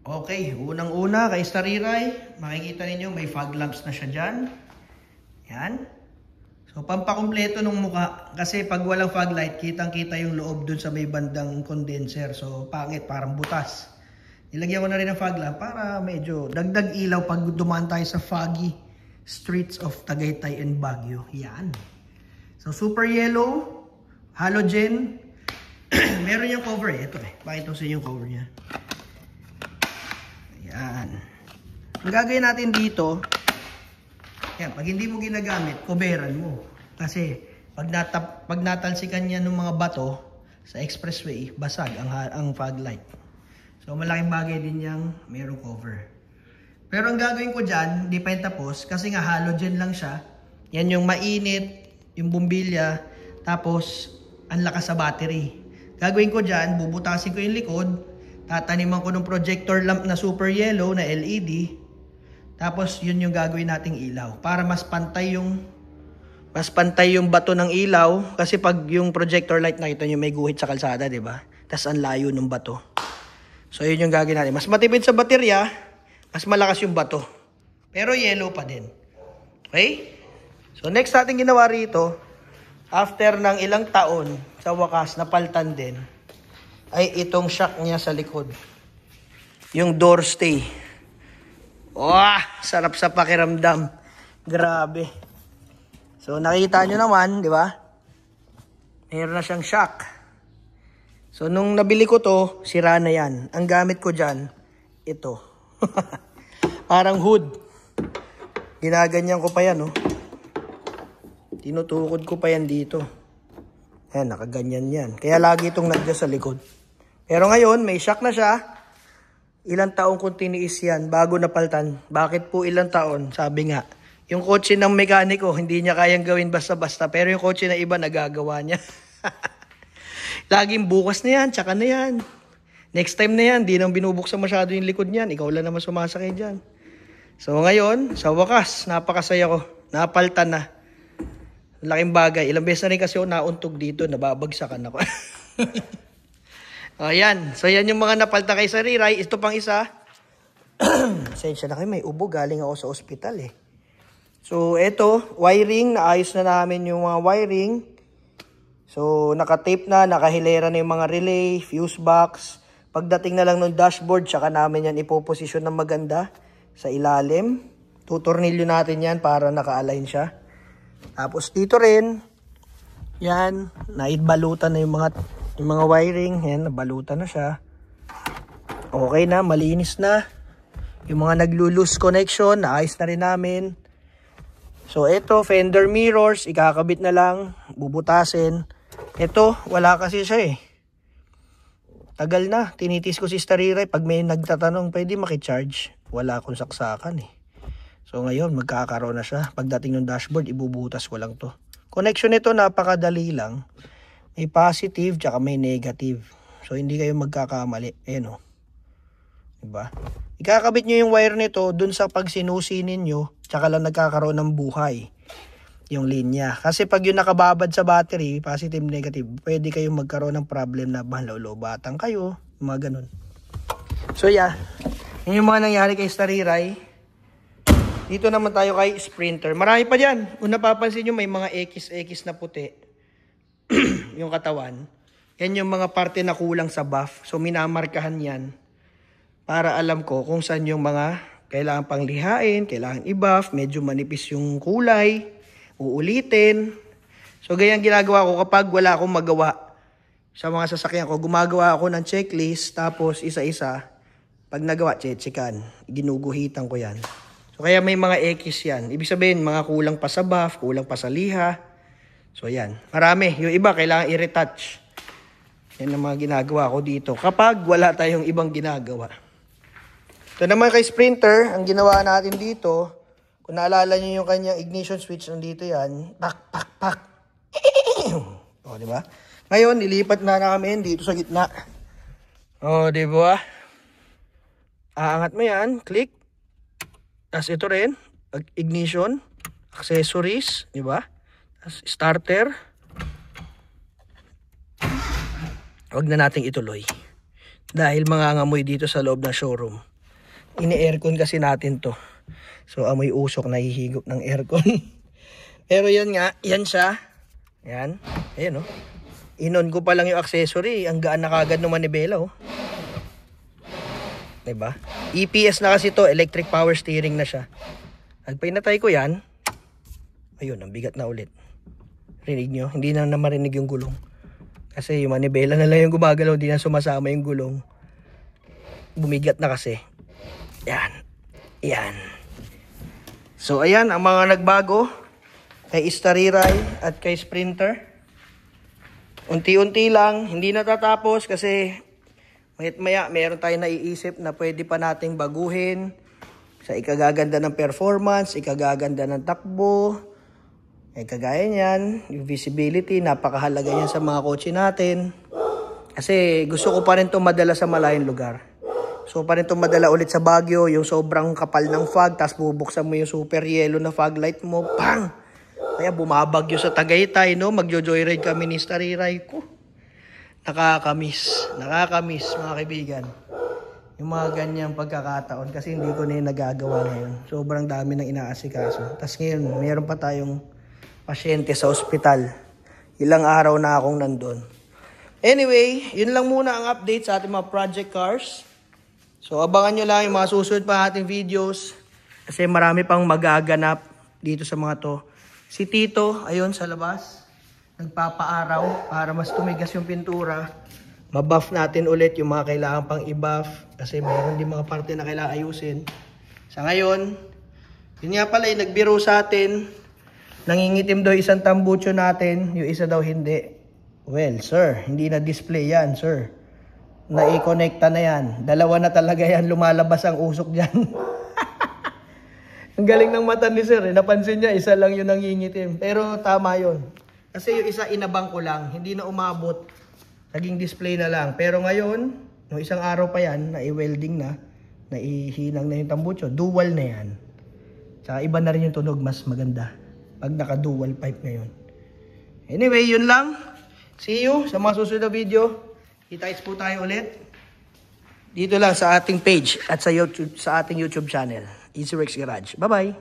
Okay, unang-una kay Stariray, makikita ninyo may fog lamps na siya dyan. Yan. So, pampakumpleto ng mukha. Kasi pag walang fog light, kitang-kita yung loob dun sa may bandang condenser. So, pangit, parang butas. Nilagyan ko na rin ng fog lamp para medyo dagdag ilaw pag dumaan tayo sa foggy streets of Tagaytay and Baguio. Yan. So, super yellow, halogen. Meron yung cover eh. Ito eh. Pakita ko sa inyo yung cover niya. Yan. Ang gagawin natin dito, yan, pag hindi mo ginagamit, coveran mo. Kasi pag natalsikan niya ng mga bato sa expressway, basag ang fog light. So malaking bagay din yang mayroong cover. Pero ang gagawin ko dyan, hindi pa yung tapos, kasi nga halogen lang siya. Yan yung mainit, yung bumbilya, tapos ang lakas sa battery. Gagawin ko dyan, bubutasin ko yung likod, tataniman ko ng projector lamp na super yellow na LED. Tapos yun yung gagawin nating ilaw para mas pantay yung bato ng ilaw, kasi pag yung projector light nakita niyo may guhit sa kalsada, 'di ba? Tas ang layo ng bato. So yun yung gagawin natin. Mas matipid sa baterya, mas malakas yung bato. Pero yellow pa din. Okay? So next natin ginawa rito, after ng ilang taon, sa wakas napaltan din, ay itong shock niya sa likod. Yung door stay. Wah! Sarap sa pakiramdam. Grabe. So, nakita nyo naman, di ba? Mayroon na siyang shock. So, nung nabili ko to, sira na yan. Ang gamit ko dyan, ito. Parang hood. Ginaganyan ko pa yan, oh. Tinutukod ko pa yan dito. Ayan, nakaganyan yan. Kaya lagi itong nandiyan sa likod. Pero ngayon, may shock na siya. Ilang taong kung tiniis yan bago napaltan. Bakit po ilang taon? Sabi nga, yung kotse ng mekaniko, hindi niya kayang gawin basta-basta. Pero yung kotse na iba, nagagawa niya. Laging bukas na yan, tsaka na yan. Next time na yan, di nang binubuksan masyado yung likod niyan. Ikaw lang naman sumasakay dyan. So ngayon, sa wakas, napakasaya ko. Napaltan na. Laking bagay. Ilang beses na rin kasi ako nauntog dito, nababagsakan ako. Ayan. So, yan yung mga napalta kay Stariray. Ito pang isa. Sensya na kayo, may ubo. Galing ako sa ospital eh. So, ito, wiring. Naayos na namin yung mga wiring. So, nakatape na, nakahilera na yung mga relay, fuse box. Pagdating na lang ng dashboard, tsaka namin yan ipoposisyon ng maganda sa ilalim. Tutornilyo natin yan para naka-align siya. Tapos, dito rin, yan, naibalutan na yung mga wiring. Yan, nabalutan na siya. Okay na, malinis na. Yung mga naglo-loose connection, naayos na rin namin. So, ito, fender mirrors, ikakabit na lang, bubutasin. Ito, wala kasi siya eh. Tagal na, tinitis ko si Stariray. Pag may nagtatanong, pwede makicharge. Wala akong saksakan eh. So, ngayon, magkakaroon na siya. Pagdating ng dashboard, ibubutas ko lang to. Connection nito, napakadali lang. May positive, tsaka may negative. So, hindi kayo magkakamali. Ayan o. Diba? Ikakabit nyo yung wire nito dun sa pagsinusi ninyo, tsaka lang nagkakaroon ng buhay yung linya. Kasi pag yung nakababad sa battery, positive, negative, pwede kayong magkaroon ng problem na batang kayo, mga ganun. So, yeah. Yun yung mga nangyari kay Stariray. Dito naman tayo kay Sprinter. Marami pa dyan. Kung napapansin nyo, may mga X na puti. Yung katawan. Yan yung mga parte na kulang sa buff. So, minamarkahan yan. Para alam ko kung saan yung mga kailangan pang lihain, kailangan i-buff, medyo manipis yung kulay, uulitin. So, ganyan ginagawa ko kapag wala akong magawa sa mga sasakyan ko. Gumagawa ako ng checklist, tapos isa-isa. Pag nagawa, chechikan. Ginuguhitan ko yan. So, kaya may mga X yan. Ibig sabihin, mga kulang pa sa buff, kulang pa sa liha. So, yan. Marami. Yung iba, kailangan i-retouch. Yan ang mga ginagawa ko dito. Kapag wala tayong ibang ginagawa. Ito naman kay Sprinter, ang ginawa natin dito, kung naalala nyo yung kanyang ignition switch, nandito yan. Pak, pak, pak. O, diba? Ngayon, nilipat na namin dito sa gitna. O, diba? Aangat mo yan. Click. Tapos ito rin, ignition, accessories, di ba? Tapos starter. Huwag na nating ituloy. Dahil mangangamoy dito sa loob ng showroom. Ini-aircon kasi natin to. So amoy usok na hihigop ng aircon. Pero yan nga, yan siya. Yan. Ayan oh. Inon ko pa lang yung accessory. Ang gaan na kagad ng manibela oh. Diba? EPS na kasi to, electric power steering na siya. Pag pinatay ko yan, ayun, ang bigat na ulit. Rinig nyo? Hindi na marinig yung gulong. Kasi yung manibela na lang yung gumagalaw, hindi na sumasama yung gulong. Bumigat na kasi. Yan. Yan. So ayan, ang mga nagbago kay Stariray at kay Sprinter. Unti-unti lang, hindi natatapos kasi maya meron tayong naiisip na pwede pa nating baguhin sa ikagaganda ng performance, ikagaganda ng takbo. Kagaya niyan, yung visibility, napakahalaga yan sa mga kotse natin. Kasi gusto ko pa rin itong madala sa malayong lugar. So pa rin itong madala ulit sa Baguio, yung sobrang kapal ng fog, tapos bubuksan mo yung super yellow na fog light mo, pang! Kaya bumabagyo sa Tagaytay, no? Magjo-joyride kami ni Stariray ko. Nakakamiss mga kaibigan. Yung mga ganyang pagkakataon kasi hindi ko na yung nagagawa ngayon. Sobrang dami ng inaasikaso. Tapos ngayon, mayroon pa tayong pasyente sa ospital. Ilang araw na akong nandun. Anyway, yun lang muna ang update sa ating mga project cars. So abangan nyo lang yung mga susunod pa ating videos. Kasi marami pang magaganap dito sa mga to. Si Tito, ayun sa labas. Nagpapaaraw para mas tumigas yung pintura. Mabuff natin ulit yung mga kailangan pang i-buff. Kasi mayroon din mga parte na kailangan ayusin. Sa ngayon, yun nga pala yung nagbiro sa atin. Nangingitim daw isang tambucho natin, yung isa daw hindi. Well, sir, hindi na display yan, sir. Nai-connecta na yan. Dalawa na talaga yan, lumalabas ang usok dyan. Ang galing ng mata ni sir, eh. Napansin niya, isa lang yung nangingitim. Pero tama yun. Kasi yung isa inabang ko lang, hindi na umabot. Naging display na lang. Pero ngayon, no isang araw pa yan, nai-welding na, naihinang na yung tambucho, dual na yan. Tsaka iba na rin yung tunog, mas maganda. Pag naka-dual pipe ngayon. Anyway, yun lang. See you sa mga susunod na video. Kita-kits po tayo ulit. Dito lang sa ating page at sa ating YouTube channel. EasyWorks Garage. Bye-bye!